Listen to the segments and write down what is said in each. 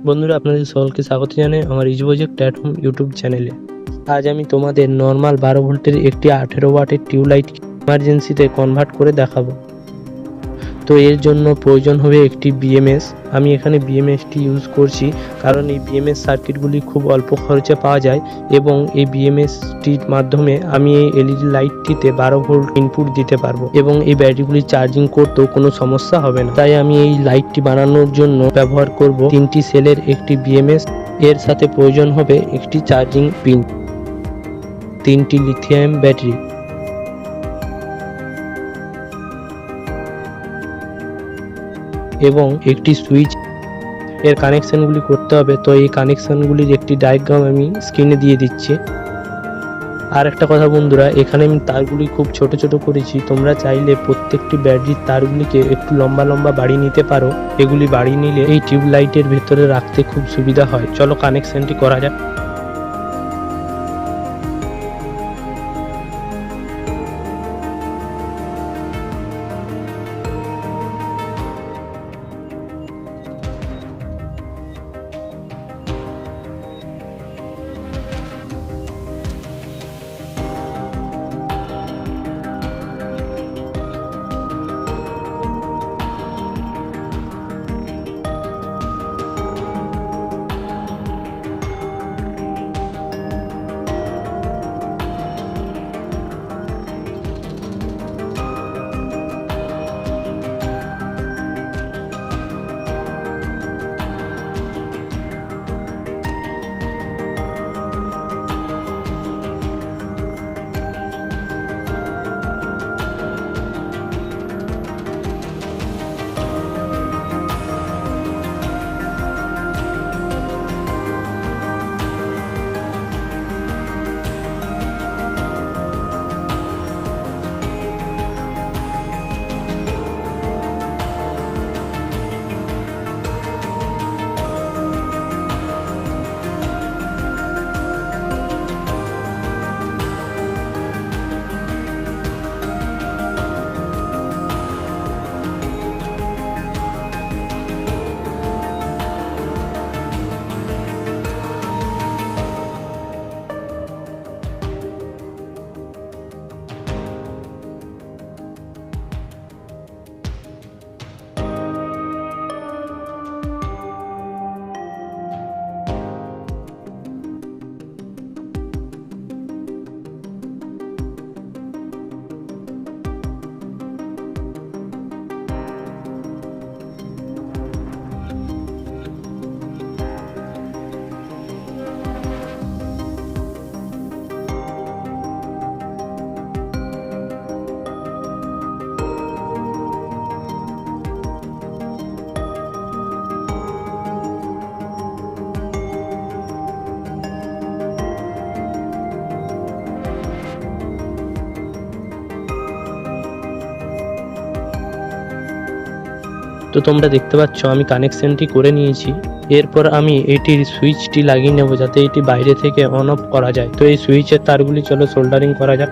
বন্ধুরা, আপনাদের সকলকে স্বাগত জানাই আমার easy project at home YouTube চ্যানেলে। আজ আমি তোমাদের নর্মাল 12 ভোল্টের একটি 18 ওয়াটের টিউবলাইট এমার্জেন্সিতে কনভার্ট করে দেখাবো। তো এর জন্য প্রয়োজন হবে একটি বিএমএস। আমি এখানে বিএমএসটি ইউজ করছি কারণ এই বিএমএস সার্কিটগুলি খুব অল্প খরচে পাওয়া যায় এবং এই বিএমএসটির মাধ্যমে আমি এই এলইডি লাইটটিতে 12 ভোল্ট ইনপুট দিতে পারবো এবং এই ব্যাটারিগুলি চার্জিং করতেও কোনো সমস্যা হবে না। তাই আমি এই লাইটটি বানানোর জন্য ব্যবহার করব 3টি সেলের একটি বিএমএস। এর সাথে প্রয়োজন হবে একটি চার্জিং পিন, 3টি লিথিয়াম ব্যাটারি এবং একটি সুইচ। এর কানেকশনগুলি করতে হবে, তো এই কানেকশনগুলির একটি ডায়াগ্রাম আমি স্ক্রিনে দিয়ে দিচ্ছি। আর একটা কথা বন্ধুরা, এখানে আমি তারগুলি খুব ছোট ছোট করেছি। তোমরা চাইলে প্রত্যেকটি ব্যাটারির তারগুলিকে একটু লম্বা লম্বা বাড়িয়ে নিতে পারো। এগুলি বাড়িয়ে নিলে এই টিউব লাইটের ভেতরে রাখতে খুব সুবিধা হয়। চলো কানেকশনটি করা যাক। তো তোমরা দেখতে পাচ্ছ আমি কানেকশনটি করে নিয়েছি। এরপর আমি এটির সুইচটি লাগিয়ে নেব যাতে এটি বাইরে থেকে অন অফ করা যায়। তো এই সুইচের তারগুলি চলো সোল্ডারিং করা যাক।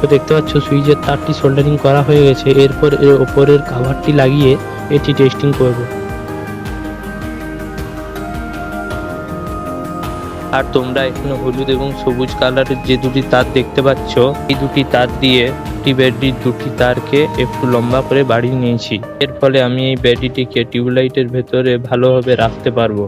তো দেখতে পাচ্ছ সুইচের তারটি সোল্ডারিং করা হয়ে গেছে। এরপর এর ওপরের কভারটি লাগিয়ে এটি টেস্টিং করব। আর তোমরা এখানে হলুদ এবং সবুজ কালারের যে দুটি তার দেখতে পাচ্ছ, এই দুটি তার দিয়ে ব্যাটারির দুটি তারকে একটু লম্বা করে বাড়িয়ে নিয়েছি। এর ফলে আমি এই ব্যাটারিটিকে টিউবলাইটের ভেতরে ভালোভাবে রাখতে পারবো।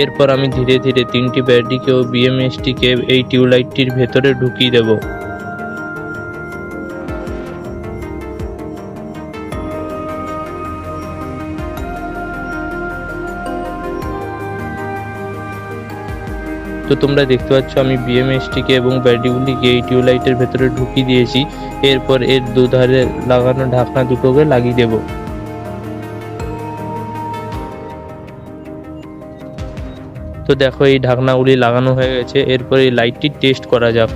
এরপর আমি ধীরে ধীরে তিনটি ব্যাটারিকে ও বিএমএসটিকে এই টিউবলাইটটির ভেতরে ঢুকিয়ে দেব। তো তোমরা দেখতে পাচ্ছ আমি বিএমএসটিকে এবং ব্যাটারিগুলিকে এই টিউবলাইটের ভেতরে ঢুকিয়ে দিয়েছি। এরপর এর দুধারে লাগানো ঢাকনা দুটোকে লাগিয়ে দেব। তো দেখো এই ঢাকনাগুলি লাগানো হয়ে গেছে। এরপর এই লাইটটি টেস্ট করা যাক।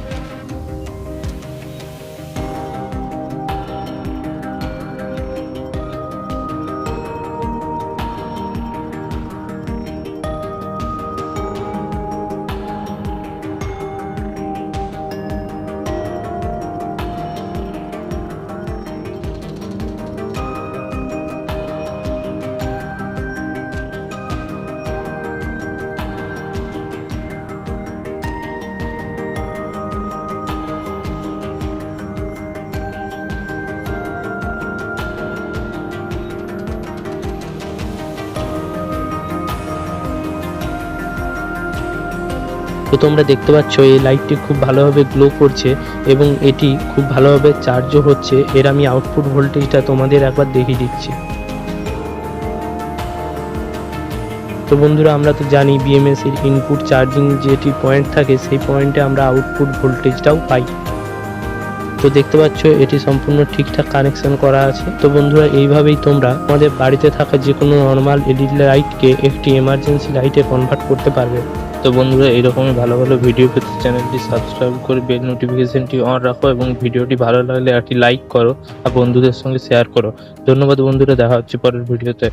তো তোমরা দেখতে পাচ্ছ এই লাইটটি খুব ভালোভাবে গ্লো করছে এবং এটি খুব ভালোভাবে চার্জও হচ্ছে। এর আমি আউটপুট ভোল্টেজটা তোমাদের একবার দেখিয়ে দিচ্ছি। তো বন্ধুরা, আমরা তো জানি বিএমএস এর ইনপুট চার্জিং যেটি পয়েন্ট থাকে সেই পয়েন্টে আমরা আউটপুট ভোল্টেজটাও পাই। তো দেখতে পাচ্ছ এটি সম্পূর্ণ ঠিকঠাক কানেকশন করা আছে। তো বন্ধুরা, এইভাবেই তোমরা আমাদের বাড়িতে থাকা যে কোনো নর্মাল এলইডি লাইটকে একটি এমার্জেন্সি লাইটে কনভার্ট করতে পারবে। তো বন্ধুরা, এরকমই ভালো ভালো ভিডিও পেতে চ্যানেলটি সাবস্ক্রাইব করে বেল নোটিফিকেশনটি অন রাখো এবং ভিডিওটি ভালো লাগলে একটি লাইক করো আর বন্ধুদের সঙ্গে শেয়ার করো। ধন্যবাদ বন্ধুরা, দেখা হচ্ছে পরের ভিডিওতে।